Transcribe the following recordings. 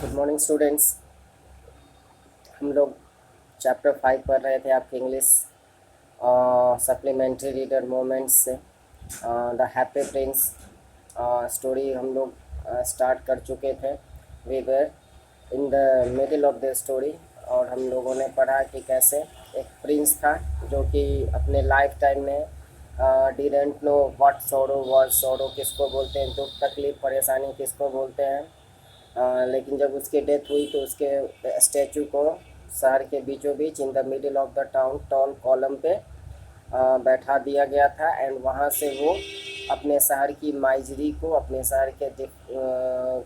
Good morning students. हम लोग chapter 5 पढ़ रहे थे आपके इंग्लिश सप्लीमेंट्री रीडर मोमेंट्स से द हैप्पी प्रिंस स्टोरी हम लोग स्टार्ट कर चुके थे। We were in the middle of the story और हम लोगों ने पढ़ा कि कैसे एक प्रिंस था जो कि अपने लाइफ टाइम में didn't know what sorrow was. Sorrow किसको बोलते हैं, दुख तकलीफ परेशानी किसको बोलते हैं। लेकिन जब उसकी डेथ हुई तो उसके स्टैचू को शहर के बीचों बीच in the middle of the town tall column पे बैठा दिया गया था। एंड वहाँ से वो अपने शहर की माइजरी को, अपने शहर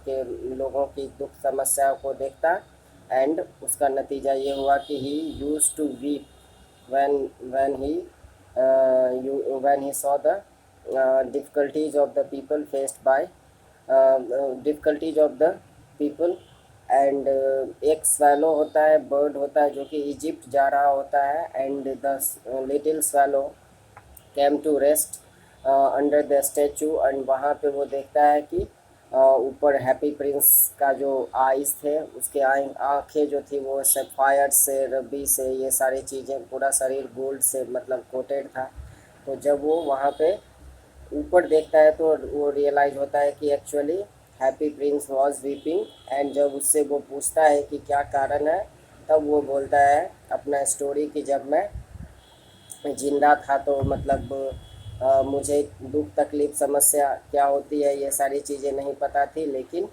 के लोगों की दुख समस्याओं को देखता। एंड उसका नतीजा ये हुआ कि he use to weep when when he when he saw the difficulties of the people faced by difficulties of the people. And एक स्वैलो होता है, बर्ड होता है जो कि इजिप्ट जा रहा होता है। And the little swallow came to rest under the statue. एंड वहाँ पे वो देखता है कि ऊपर हैप्पी प्रिंस का जो आइज़ थे, उसके आँखें जो थी वो सफ़ायर से, रबी से, ये सारी चीज़ें, पूरा शरीर गोल्ड से मतलब कोटेड था। तो जब वो वहाँ पे ऊपर देखता है तो वो रियलाइज़ होता है कि actually happy Prince was weeping. And जब उससे वो पूछता है कि क्या कारण है, तब वो बोलता है अपना स्टोरी कि जब मैं जिंदा था तो मतलब मुझे दुख तकलीफ़ समस्या क्या होती है ये सारी चीज़ें नहीं पता थी। लेकिन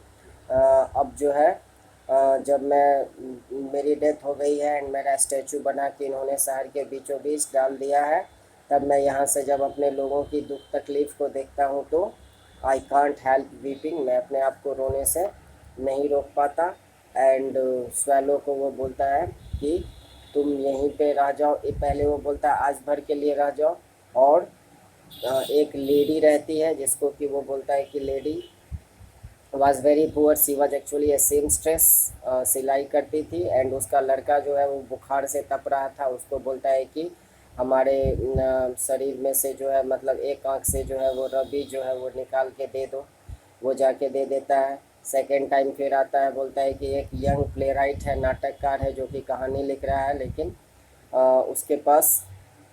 अब जो है जब मैं मेरी डेथ हो गई है एंड मेरा स्टैचू बना के इन्होंने शहर के बीचों बीच डाल दिया है, तब मैं यहाँ से जब अपने लोगों की दुख तकलीफ़ को देखता हूँ तो आई कांट हेल्प वीपिंग, मैं अपने आप को रोने से नहीं रोक पाता। एंड स्वैलो को वो बोलता है कि तुम यहीं पे रह जाओ। पहले वो बोलता है आज भर के लिए रह जाओ। और एक लेडी रहती है जिसको कि वो बोलता है कि lady was very poor, she was actually a seamstress, सिलाई करती थी। एंड उसका लड़का जो है वो बुखार से तप रहा था। उसको बोलता है कि हमारे शरीर में से जो है मतलब एक आँख से जो है वो रबी जो है वो निकाल के दे दो। वो जाके दे देता है। सेकेंड टाइम फिर आता है, बोलता है कि एक यंग प्ले राइट है, नाटककार है जो कि कहानी लिख रहा है, लेकिन उसके पास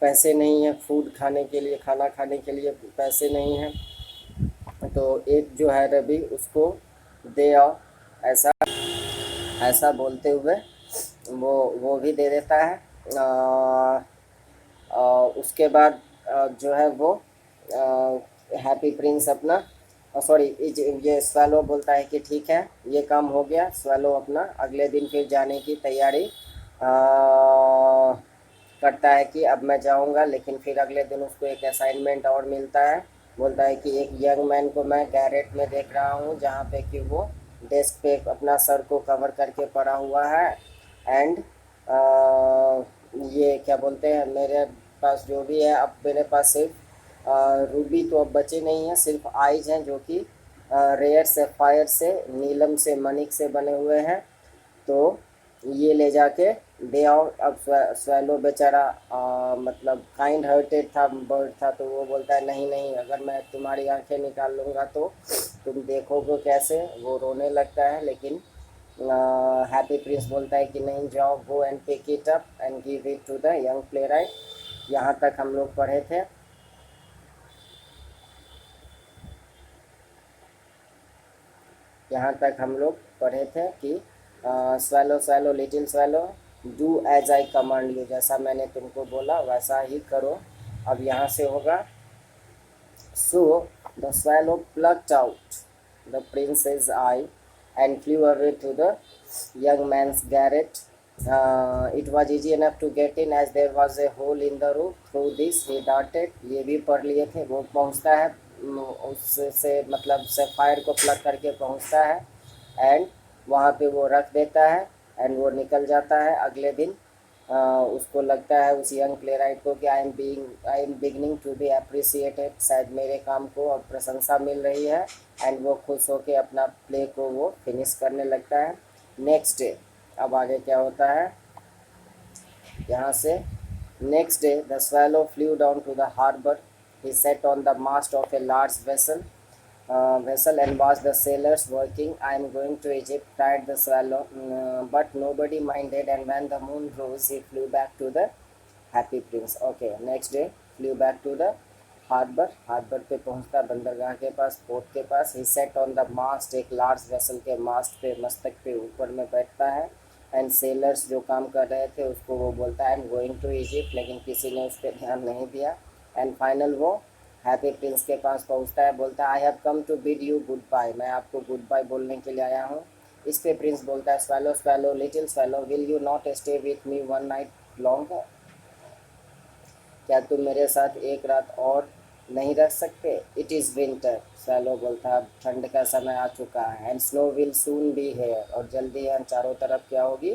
पैसे नहीं हैं फूड खाने के लिए, खाना खाने के लिए पैसे नहीं हैं। तो एक जो है रवि उसको दे आओ, ऐसा ऐसा बोलते हुए वो भी दे देता है। उसके बाद जो है वो हैप्पी प्रिंस अपना सॉरी ये स्वैलो बोलता है कि ठीक है ये काम हो गया। स्वैलो अपना अगले दिन फिर जाने की तैयारी करता है कि अब मैं जाऊंगा। लेकिन फिर अगले दिन उसको एक असाइनमेंट और मिलता है। बोलता है कि एक यंग मैन को मैं गैरेट में देख रहा हूँ जहाँ पे कि वो डेस्क पे अपना सर को कवर करके पड़ा हुआ है। एंड ये क्या बोलते हैं, मेरे पास जो भी है अब मेरे पास सिर्फ रूबी तो अब बचे नहीं हैं, सिर्फ आइज हैं जो कि रेयर सेफायर से, नीलम से, मणिक से बने हुए हैं। तो ये ले जाके दे आओ। अब स्वैलो बेचारा मतलब काइंड हार्टेड था, बर्ड था, तो वो बोलता है नहीं नहीं, अगर मैं तुम्हारी आंखें निकाल लूँगा तो तुम देखोगे कैसे। वो रोने लगता है। लेकिन हैप्पी प्रिंस बोलता है कि नहीं, जाओ, go and pick it up and give it to the young playwright. यहाँ तक हम लोग पढ़े थे। यहाँ तक हम लोग पढ़े थे कि swallow swallow little swallow do as I command you, जैसा मैंने तुमको बोला वैसा ही करो। अब यहाँ से होगा so the swallow plucked out the prince's eye and flew away to the young man's garret. It was easy enough to get in as there was a hole in the roof. Through this he darted. ये भी पढ़ लिए थे। वो पहुंचता है उससे मतलब सफ़ायर को प्लग करके पहुंचता है। एंड वहाँ पे वो रख देता है एंड वो निकल जाता है। अगले दिन उसको लगता है उस यंग प्ले राइट को कि I am beginning to be appreciated, शायद मेरे काम को अब प्रशंसा मिल रही है। एंड वो खुश होकर अपना प्ले को वो फिनिश करने लगता है। नेक्स्ट डे अब आगे क्या होता है यहाँ से। Next day the swallow flew down to the harbour. He sat on the mast of a large vessel vessel and watched the sailors working. I am going to Egypt, cried the swallow, but nobody minded. And when the moon rose, he flew back to the happy prince. Okay, next day flew back to the harbour पे पहुंचता बंदरगाह के पास, port के पास. He sat on the mast, एक large vessel के मास्ट पे, मस्तक पे ऊपर में बैठता है. एंड सेलर्स जो काम कर रहे थे उसको वो बोलता है I am going to Egypt, लेकिन किसी ने उस पर ध्यान नहीं दिया. एंड फाइनल वो हैप्पी प्रिंस के पास पहुंचता है, बोलता है I have come to bid you goodbye, मैं आपको गुड बाय बोलने के लिए आया हूँ. इस पे प्रिंस बोलता है swallow swallow little swallow, will you not stay with me one night longer, क्या तुम मेरे साथ एक रात और नहीं रह सकते. इट इज़ विंटर, स्वैलो बोलता है अब ठंड का समय आ चुका है. And snow will soon be here, और जल्दी यहाँ चारों तरफ क्या होगी,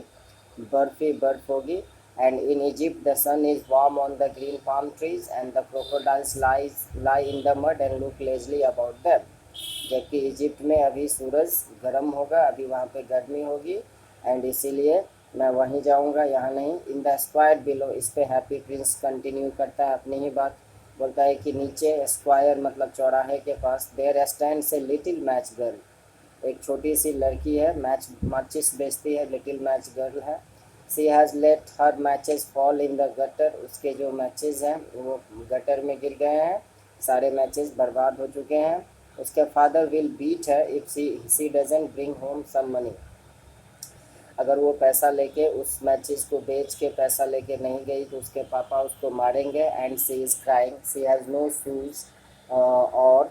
बर्फ ही बर्फ होगी. And in Egypt the sun is warm on the green palm trees and the crocodiles lie in the mud and look lazily about them. जबकि इजिप्ट में अभी सूरज गर्म होगा, अभी वहाँ पे गर्मी होगी, एंड इसीलिए मैं वहीं जाऊँगा, यहाँ नहीं. इन द स्क्वायर बिलो, इस पे हैप्पी प्रिंस कंटिन्यू करता है अपनी ही बात. बोलता है कि नीचे स्क्वायर मतलब चौराहे के पास, there stands a little match girl, एक छोटी सी लड़की है, मैच माचिस बेचती है, लिटिल मैच गर्ल है. She has let her matches fall in the gutter, उसके जो मैचेस हैं वो गटर में गिर गए हैं, सारे मैचेस बर्बाद हो चुके हैं. उसके father will beat her if she doesn't bring home some money, अगर वो पैसा लेके उस मैचेस को बेच के पैसा लेके नहीं गई तो उसके पापा उसको मारेंगे. And she is crying, she has no shoes or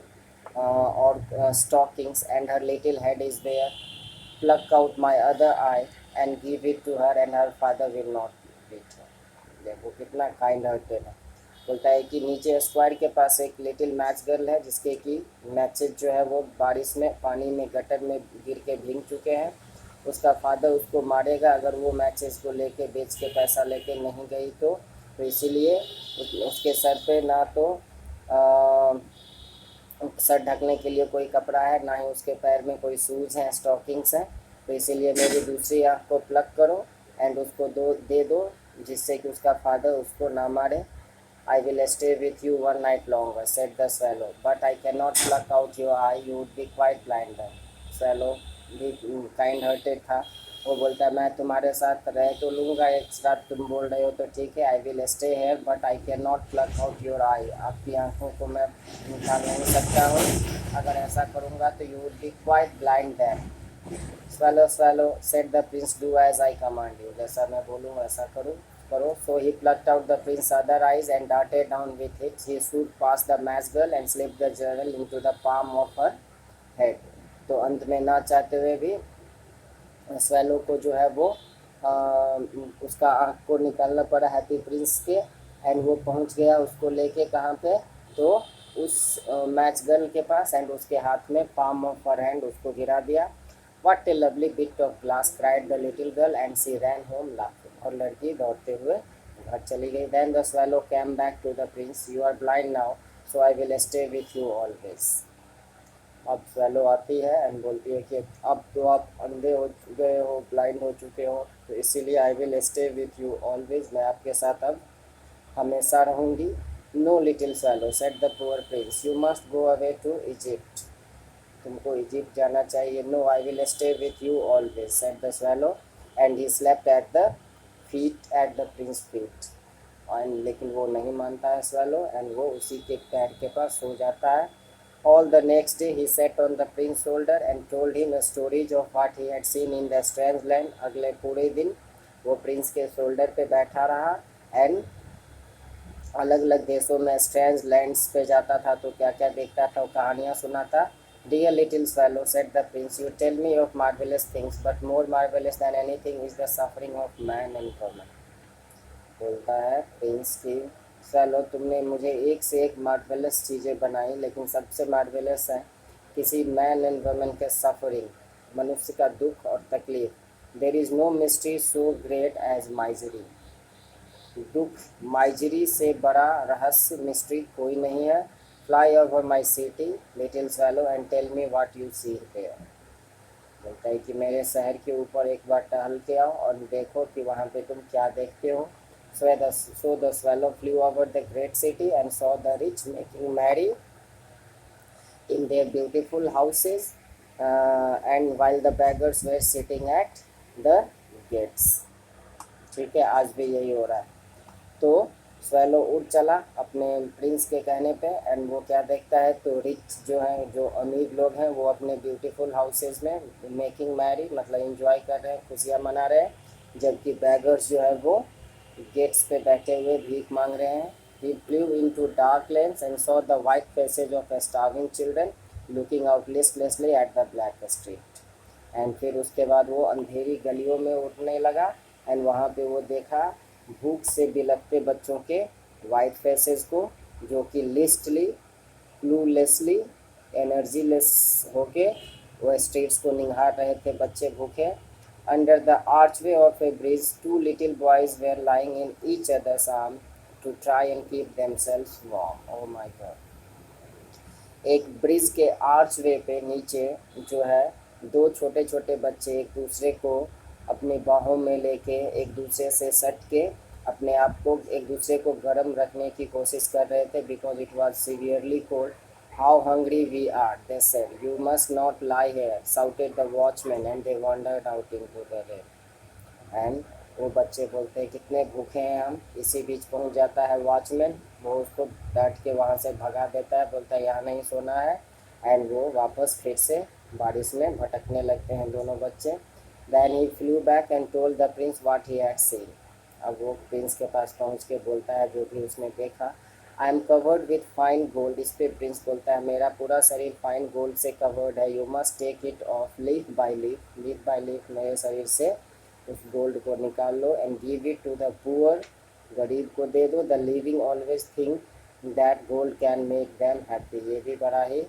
stockings and her little head is there, pluck out my other eye and give it to her and her father will not beat her. देखो कितना kind hearted है. बोलता है कि नीचे square के पास एक little match girl है जिसके कि मैचेस जो है वो बारिश में पानी में गटर में गिर के भीग चुके हैं. उसका फादर उसको मारेगा अगर वो मैचेस को लेके बेच के पैसा लेके नहीं गई तो इसीलिए उसके सर पे ना तो सर ढकने के लिए कोई कपड़ा है, ना ही उसके पैर में कोई शूज़ हैं, स्टॉकिंग्स हैं. तो इसीलिए मेरी दूसरी आँख को प्लग करो एंड उसको दे दो जिससे कि उसका फादर उसको ना मारे. आई will stay with you one night longer, said the swallow, but I can not pluck out your I, you would be quite blind. Swallow भी काइंड हार्टेड था, वो बोलता है मैं तुम्हारे साथ रह तो लूँगा एक रात, तुम बोल रहे हो तो ठीक है. I will stay here but I can not pluck out your eye, आपकी आँखों को मैं निकाल नहीं सकता हूँ, अगर ऐसा करूँगा तो you would be quite blind that. Swallow swallow said the prince, do as I command you, जैसा मैं बोलूँ वैसा करो. So he plucked out the prince's other eyes and darted down with it. He stood past the match girl and slipped the journal into the palm of her head. तो अंत में ना चाहते हुए भी स्वैलो को जो है वो उसका आँख को निकालना पड़ा हैप्पी प्रिंस के. एंड वो पहुंच गया उसको लेके कहाँ पे, तो उस मैच गर्ल के पास, एंड उसके हाथ में पाम ऑफ हर हैंड उसको गिरा दिया. What a lovely bit of glass, cried the little girl and she ran home laughing. और लड़की दौड़ते हुए घर चली गई. Then the swallow came back to the prince. You are blind now, so I will stay with you always. अब swallow आती है एंड बोलती है कि अब तो आप अंधे हो गए हो, ब्लाइंड हो चुके हो, तो इसीलिए I will stay with you always, मैं आपके साथ अब हमेशा रहूँगी. No little swallow, said the poor prince, you must go away to Egypt, तुमको इजिप्ट जाना चाहिए. No I will stay with you always, said the swallow. And he slept at the prince feet. And लेकिन वो नहीं मानता है swallow, and वो उसी के पैर के पास सो जाता है. All the next day he sat on the prince shoulder and told him a stories of what he had seen in the strange land. अगले पूरे दिन वो प्रिंस के शोल्डर पे बैठा रहा एंड अलग अलग देशों में स्ट्रेंज लैंड्स पे जाता था तो क्या क्या देखता था, वो कहानियाँ सुनाता. Dear little swallow, said the prince, you tell me of marvelous things, but more marvelous than anything is the suffering of man and woman. बोलता है प्रिंस की स्वैलो, तुमने मुझे एक से एक मार्वेलस चीज़ें बनाई, लेकिन सबसे मार्वेलस है किसी मैन एंड वुमन के सफरिंग, मनुष्य का दुख और तकलीफ. There is no mystery so great as misery, दुख माइजरी से बड़ा रहस्य मिस्ट्री कोई नहीं है. Fly over my city little swallow and tell me what you see there. बोलता है कि मेरे शहर के ऊपर एक बार टहल के आओ और देखो कि वहाँ पे तुम क्या देखते हो. So the swallow flew over the great city and saw the rich making merry in their beautiful houses, and while the beggars were sitting at the gates. ठीक है, आज भी यही हो रहा है। तो स्वेलो उड़ चला अपने प्रिंस के कहने पे, एंड वो क्या देखता है, तो रिच जो है, जो अमीर लोग हैं, वो अपने ब्यूटीफुल हाउसेज में मेकिंग मैरी, मतलब इंजॉय कर रहे हैं, खुशियाँ मना रहे हैं, जबकि बैगर्स जो है वो गेट्स पे बैठे हुए भीख मांग रहे हैं। He flew into dark lanes and saw the white faces of starving children looking out listlessly at the black street. And फिर उसके बाद वो अंधेरी गलियों में उड़ने लगा, एंड वहाँ पे वो देखा भूख से बिलखते बच्चों के वाइट फेसेस को, जो कि लिस्टली, क्लूलेसली, एनर्जीलेस होके वो स्ट्रीट्स को निहार रहे थे, बच्चे भूखे। Under the archway of a bridge two little boys were lying in each other's arm to try and keep themselves warm. Oh my God. एक ब्रिज के आर्चवे पे नीचे जो है, दो छोटे छोटे बच्चे एक दूसरे को अपनी बाहों में लेके एक दूसरे से सट के अपने आप को एक दूसरे को गर्म रखने की कोशिश कर रहे थे, because it was severely cold. How hungry we are, they said, you must not lie here, shouted the watchman, and they wandered out into the rain. एंड वो बच्चे बोलते हैं कितने भूखे हैं हम। इसी बीच पहुंच जाता है वॉचमैन, वो उसको डांट के वहाँ से भगा देता है, बोलता है यहाँ नहीं सोना है, एंड वो वापस फिर से बारिश में भटकने लगते हैं दोनों बच्चे। Then he flew back and told the prince what he had seen. अब वो प्रिंस के पास पहुँच के बोलता है जो भी उसने देखा। I am covered with fine gold. इस पे प्रिंस बोलता है मेरा पूरा शरीर फाइन गोल्ड से कवर्ड है। You must take it off leaf by leaf, leaf by leaf मेरे शरीर से उस गोल्ड को निकाल लो, and give it to the poor, गरीब को दे दो। The living always think that gold can make them happy. ये भी बड़ा ही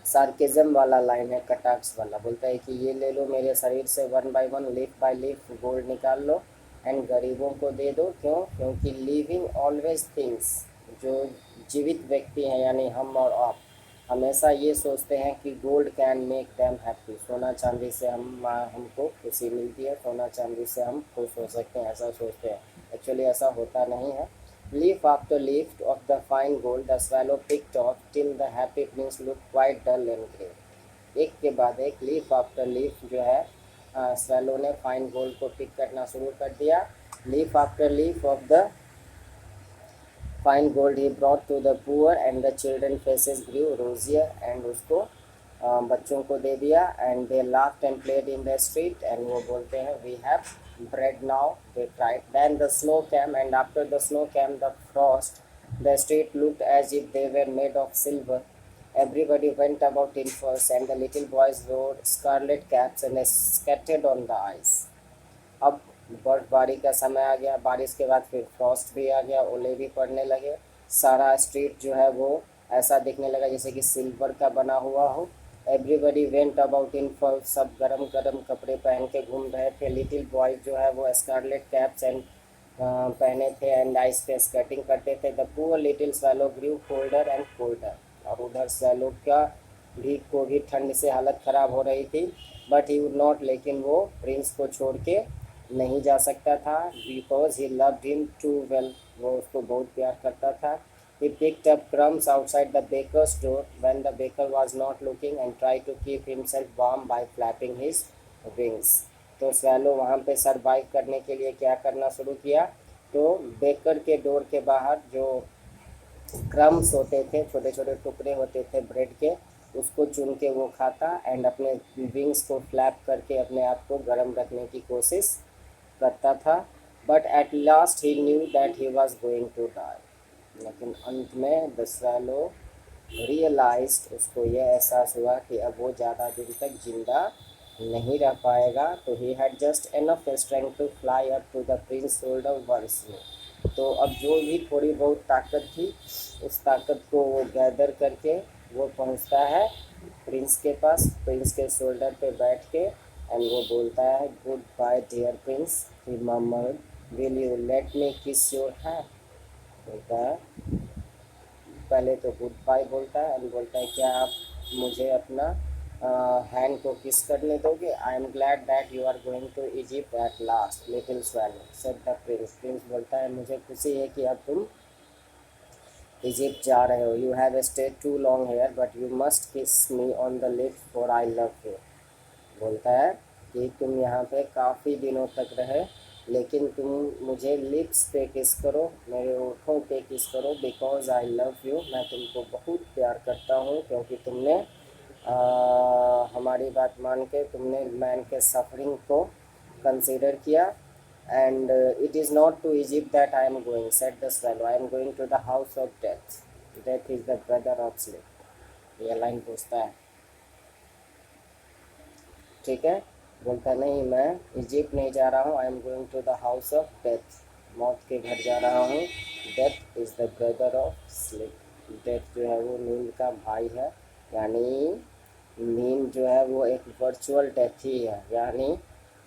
सार्केज्म वाला लाइन है, कटाक्ष वाला। बोलता है कि ये ले लो मेरे शरीर से one by one, leaf by leaf gold निकाल लो, एंड गरीबों को दे दो। क्यों? क्योंकि लिविंग ऑलवेज थिंग्स, जो जीवित व्यक्ति हैं यानी हम और आप, हमेशा ये सोचते हैं कि gold can make them happy. सोना चांदी से हमको खुशी मिलती है, सोना चांदी से हम खुश हो सकते हैं, ऐसा सोचते हैं। एक्चुअली ऐसा होता नहीं है। Leaf after leaf of the fine gold the swallow picked off till the happy prince look quite dull and grey. एक के बाद एक, लीफ आफ्टर लीफ जो है, स्वैलो ने फाइन गोल्ड को पिक करना शुरू कर दिया। Leaf after leaf of the fine gold he brought to the poor, and the children faces grew rosier, and उसको बच्चों को दे दिया। And they laughed and played in the street, and वो बोलते हैं we have bread now, they cried. Then the snow came, and after the snow came the frost. The street looked as if they were made of silver. Everybody went about in furs, and the little boys wore scarlet caps and scattered on the ice. अब बर्फबारी का समय आ गया, बारिश के बाद फिर Frost भी आ गया, ओले भी पड़ने लगे। सारा स्ट्रीट जो है वो ऐसा दिखने लगा जैसे कि सिल्वर का बना हुआ हो। Everybody went about in for, सब गरम गरम कपड़े पहन के घूम रहे थे। लिटिल बॉयज जो है वो स्कारलेट कैप्स एंड पहने थे, एंड आइस पे स्केटिंग करते थे। The poor little swallow grew colder and colder. और उधर स्वैलो का भी को भी ठंड से हालत ख़राब हो रही थी। बट ही वुड नॉट, लेकिन वो प्रिंस को छोड़ के नहीं जा सकता था, because he loved him too well, वो उसको बहुत प्यार करता था। He picked up crumbs outside the baker's door when the baker was not looking, and tried to keep himself warm by flapping his wings. तो स्वैलो वहाँ पे survive करने के लिए क्या करना शुरू किया, तो बेकर के डोर के बाहर जो क्रम्स होते थे, छोटे छोटे टुकड़े होते थे ब्रेड के, उसको चुन के वो खाता, एंड अपने विंग्स को फ्लैप करके अपने आप को गर्म रखने की कोशिश करता था। But at last he knew that he was going to die. लेकिन अंत में द स्वैलो रियलाइज्ड, उसको यह एहसास हुआ कि अब वो ज़्यादा दिन तक जिंदा नहीं रह पाएगा। तो he had just enough strength to fly up to the prince shoulder once more. तो अब जो भी थोड़ी बहुत ताकत थी, उस ताकत को वो गैदर करके वो पहुंचता है प्रिंस के पास, प्रिंस के शोल्डर पे बैठ के, एंड वो बोलता है goodbye dear prince. He murmured, will you let me kiss your hand. बोलता है, पहले तो गुड बाय बोलता है, एंड बोलता है क्या आप मुझे अपना हैंड को किस करने दोगे। I am glad that you are going to Egypt at last little swallow, said the prince. Prince बोलता है मुझे खुशी है कि अब तुम इजिप्ट जा रहे हो, you have stay too long here but you must kiss me on the lips for I love you. बोलता है कि तुम यहाँ पे काफ़ी दिनों तक रहे, लेकिन तुम मुझे लिप्स पे किस करो, मेरे होठों पे किस करो, बिकॉज आई लव यू, मैं तुमको बहुत प्यार करता हूँ, क्योंकि तुमने हमारी बात मान के तुमने मैन के सफरिंग को कंसीडर किया। And it is not to Egypt that I am going, said the swallow, I am going to the house of death, death is the brother of sleep. ये लाइन पूछता है, ठीक है। बोलता नहीं, मैं इजिप्ट नहीं जा रहा हूँ, I am going to the house of death, मौत के घर जा रहा हूँ। Death is the brother of sleep, death जो है वो नींद का भाई है, यानी नींद जो है वो एक वर्चुअल डेथ ही है, यानी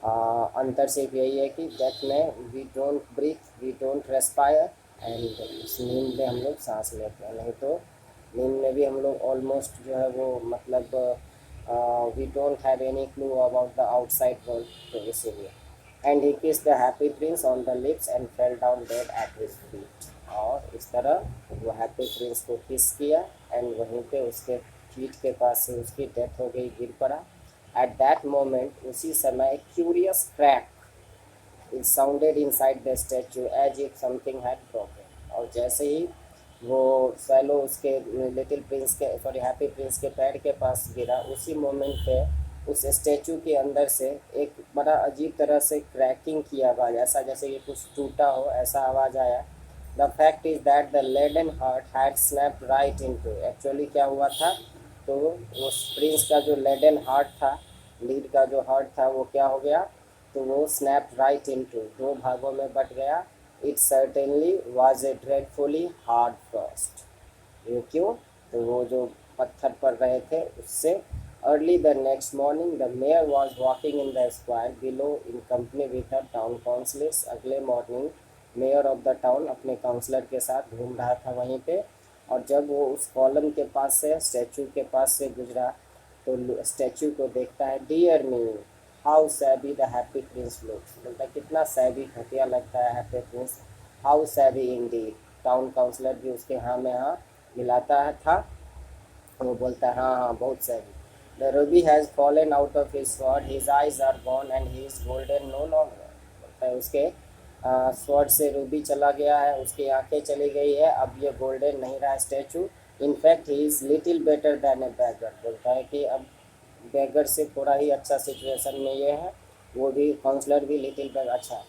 अंतर सिर्फ यही है कि डेथ में we don't breathe, we don't respire, and उस नींद में हम लोग सांस लेते हैं, नहीं तो नींद में भी हम लोग ऑलमोस्ट जो है वो मतलब we don't have any clue about the outside world, तो इसीलिए। And he kiss the happy prince on the lips and fell down dead at his feet, और इस तरह वो हैप्पी प्रिंस को किस किया एंड वहीं पे उसके फीट के पास से उसकी डेथ हो गई, गिर पड़ा। एट दैट मोमेंट, उसी समय curious crack it sounded inside the statue as if something had broken, और जैसे ही वो स्वैलो उसके लिटिल प्रिंस के सॉरी हैप्पी प्रिंस के पैर के पास गिरा, उसी मोमेंट पे उस स्टैचू के अंदर से एक बड़ा अजीब तरह से क्रैकिंग की आवाज़, ऐसा जैसे कि कुछ टूटा हो ऐसा आवाज़ आया। The fact is that the leaden heart had snap right into, actually क्या हुआ था, तो उस प्रिंस का जो लेडन हार्ट था, लीड का जो हार्ट था वो क्या हो गया, तो वो स्नैप राइट इनटू, दो भागों में बट गया। It certainly was a dreadfully hard frost, ये क्यों, तो वो जो पत्थर पड़ रहे थे उससे। Early the next morning the mayor was walking in the square below in company with her town councillors, अगले morning mayor of the town अपने काउंसलर के साथ घूम रहा था वहीं पे, और जब वो उस कॉलम के पास से स्टैचू के पास से गुजरा तो स्टैचू को देखता है, dear me how shabby the happy prince looks, बोलता है कितना सैबी घटिया लगता है happy prince, how shabby indeed. Town councillor भी उसके हाँ में हाँ मिलाता है था, वो बोलता है हाँ हाँ बहुत shabby. The ruby has fallen out of his sword, his eyes are gone and he is golden no longer, बोलता है उसके स्वॉर्ड से रूबी चला गया है, उसकी आंखें चली गई है, अब ये गोल्डन नहीं रहा statue. In fact he is little better than A bagger, बोलता है कि अब बैगर से थोड़ा ही अच्छा सिचुएशन में ये है, वो भी काउंसलर भी लिटिल बैग अच्छा।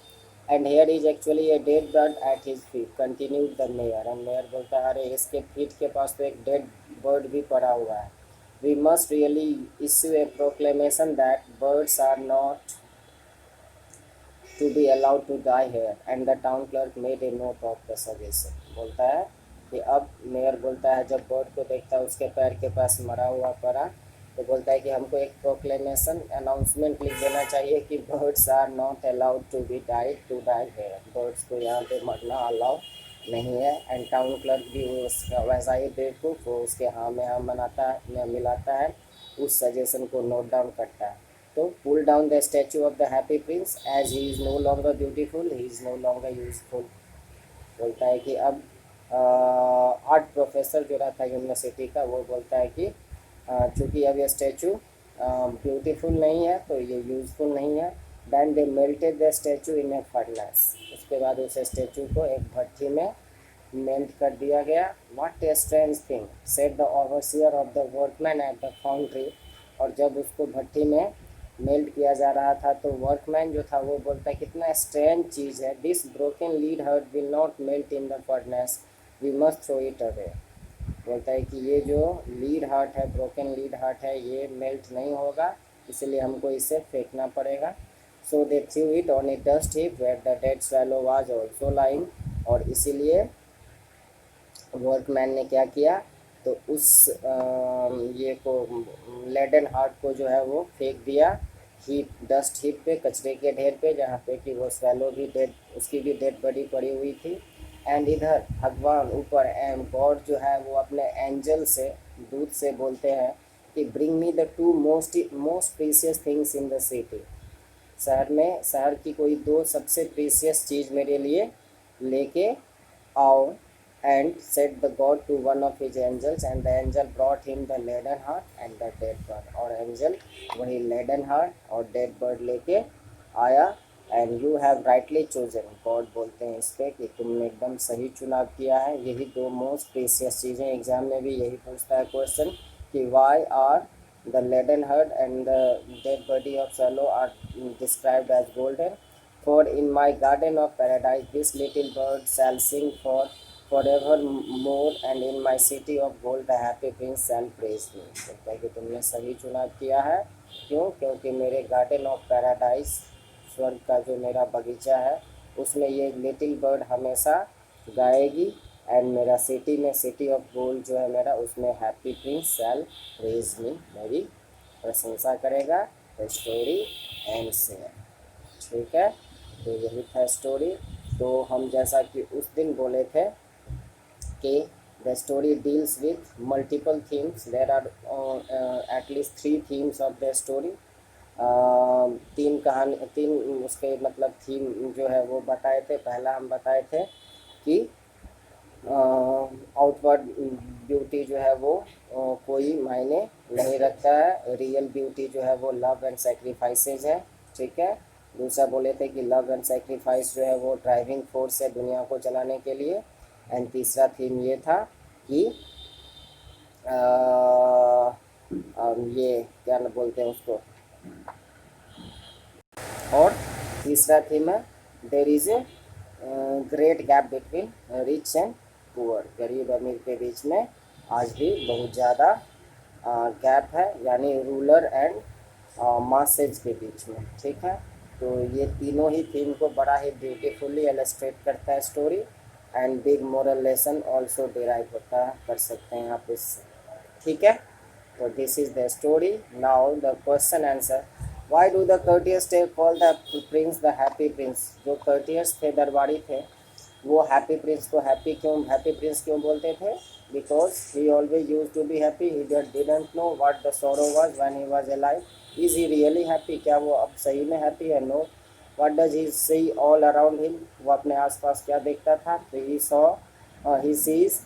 And here is actually a dead bird eight his feet, continued the mayor, and mayor बोलता है अरे इसके फीट के पास तो एक डेड बर्ड भी पड़ा हुआ है। We must really issue a proclamation that birds are not to be allowed to die here, and the town clerk made a note of the suggestion, बोलता है कि अब मेयर बोलता है जब बर्ड को देखता है उसके पैर के पास मरा हुआ पड़ा, तो बोलता है कि हमको एक प्रोक्लेमेशन अनाउंसमेंट लिख देना चाहिए कि birds are not allowed to be died to die here, birds को यहाँ पे मरना अलाउ नहीं है। एंड टाउन क्लर्क भी उसका वैसा ही बेवकूफ़ वो उसके हाँ में हाँ मनाता है मिलाता है, उस सजेशन को नोट डाउन करता है। तो pull down the statue of the happy prince as he is no longer beautiful, he is no longer useful, बोलता है कि अब आर्ट प्रोफेसर जो रहता है यूनिवर्सिटी का वो बोलता है कि चूँकि अब ये स्टैचू ब्यूटीफुल नहीं है तो ये यूज़फुल नहीं है। Then they melted the statue in a furnace, उसके बाद उस स्टैचू को एक भट्टी में मेल्ट कर दिया गया। What a strange thing said the overseer of the workman at the foundry, और जब उसको भट्टी में मेल्ट किया जा रहा था तो वर्कमैन जो था वो बोलता है कितना स्ट्रेंज चीज़ है, this broken lead heart will not melt in the furnace, we must throw it away, बोलता है कि ये जो लीड हार्ट है, ब्रोकन लीड हार्ट है, ये मेल्ट नहीं होगा, इसलिए हमको इसे फेंकना पड़ेगा। So they threw it on a dust heap where the dead swallow was also lying, और इसीलिए वर्कमैन ने क्या किया, तो उस ये को लेडन हार्ट को जो है वो फेंक दिया हीप, डस्ट हीप पे, कचरे के ढेर पे, जहाँ पे कि वो स्वैलो भी डेड, उसकी भी डेड बॉडी पड़ी हुई थी। एंड इधर भगवान ऊपर गॉड जो है वो अपने एंजल से, दूत से बोलते हैं कि bring me the two most precious things in the city, शहर में शहर की कोई दो सबसे प्रीसियस चीज़ मेरे लिए लेके आओ। and said the God to one of his angels, and the angel brought him the laden heart and the dead bird. और angel वही laden heart और dead bird लेके आया, and you have rightly chosen. God बोलते हैं इस पे कि तुमने एकदम सही चुनाव किया है. यही दो मोस्ट प्रीसियस चीज़ें, एग्जाम में भी यही पूछता है क्वेश्चन कि why are the laden heart and the dead body of swallow are described as golden. For in my garden of paradise this little bird shall sing for forevermore, and in my city of gold the happy prince shall praise me. कहता है कि तुमने सही चुनाव किया है. क्यों? क्योंकि मेरे गार्डन ऑफ पैराडाइज, स्वर्ग का जो मेरा बगीचा है, उसमें ये लिटिल बर्ड हमेशा गाएगी. एंड मेरा सिटी में, सिटी ऑफ गोल्ड जो है मेरा, उसमें हैप्पी प्रिंस शैल प्रेज मी, मेरी प्रशंसा करेगा. द स्टोरी एंड से, ठीक है. तो यही था स्टोरी. तो हम जैसा कि उस दिन बोले थे कि the story deals with multiple themes. There are at least 3 themes of the story. तीन कहानी, तीन उसके मतलब थीम जो है वो बताए थे. पहला हम बताए थे कि आउटवर्ड ब्यूटी जो है वो कोई मायने नहीं रखता है. रियल ब्यूटी जो है वो लव एंड सेक्रीफाइसेज है, ठीक है. दूसरा बोले थे कि लव एंड सेक्रीफाइस जो है वो ड्राइविंग फोर्स है दुनिया को चलाने के लिए. एंड तीसरा थीम ये था कि ये क्या बोलते हैं उसको, और तीसरा थीम है there is a great gap between rich and poor. गरीब अमीर के बीच में आज भी बहुत ज़्यादा गैप है, यानी रूलर एंड मासेज के बीच में, ठीक है. तो ये तीनों ही थीम को बड़ा ही ब्यूटीफुल्ली इलस्ट्रेट करता है story. And big moral lesson also derive होता है, कर सकते हैं आप इससे, ठीक है. तो this is the story. Now the question answer. Why do the courtiers call the prince the happy prince. जो कर्टियस थे, दरबारी थे, वो हैप्पी प्रिंस को हैप्पी प्रिंस क्यों बोलते थे? Because he always use to be happy. He didn't know what the sorrow was when he was alive. Is he really happy? क्या वो अब सही में हैप्पी है? No. What does he see all around him. वो अपने आसपास क्या देखता था? तो he sees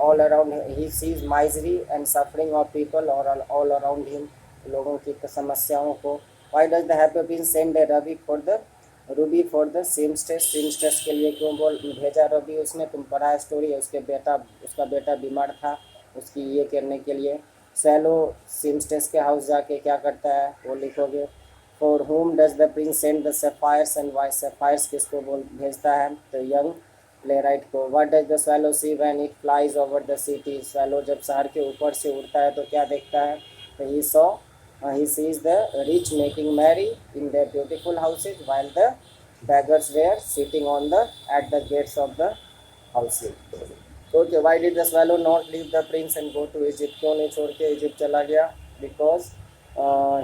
all around, he sees misery and suffering of people or all around him. लोगों की समस्याओं को. why does the happy prince send a ruby for the seamstress के लिए क्यों भेजा रवि उसने? तुम पढ़ा स्टोरी है, उसका बेटा बीमार था, उसकी ये करने के लिए. सैलो सीमस्ट्रेस के हाउस जाके क्या करता है वो लिखोगे. for whom does the prince send the sapphires and why sapphires किसको भेजता है? तो यंग प्लेराइट को. What does the swallow see when it flies over the city. swallow जब शहर के ऊपर से उड़ता है तो क्या देखता है? तो he sees the rich making merry in their beautiful houses while the beggars were sitting at the gates of the houses. Okay, why did the swallow not leave the prince and go to Egypt. क्यों नहीं छोड़ के Egypt चला गया? Because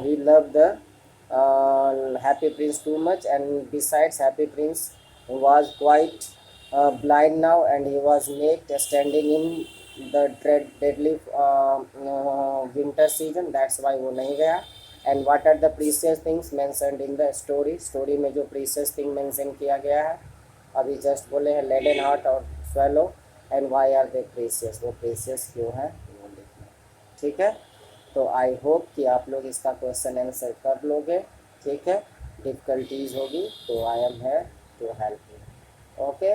he loved the happy prince too much, and besides happy prince was quite blind now, and he was naked standing in the deadly winter season. That's why वो नहीं गया. And what are the precious things mentioned in the story. Story में जो precious thing mention किया गया है, अभी just बोले हैं लेडन हार्ट और swallow. and why are they precious. वो precious क्यों है वो लिखना, ठीक है. तो आई होप कि आप लोग इसका क्वेश्चन आंसर कर लोगे, ठीक है. डिफ़िकल्टीज होगी तो आई एम है टू हेल्प यू. ओके,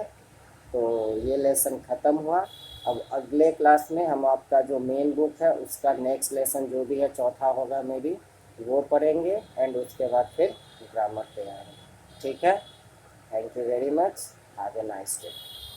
तो ये लेसन ख़त्म हुआ. अब अगले क्लास में हम आपका जो मेन बुक है उसका नेक्स्ट लेसन जो भी है, चौथा होगा मे बी, वो पढ़ेंगे. एंड उसके बाद फिर ग्रामर पे आएंगे, ठीक है. Thank you very much. Have a nice day.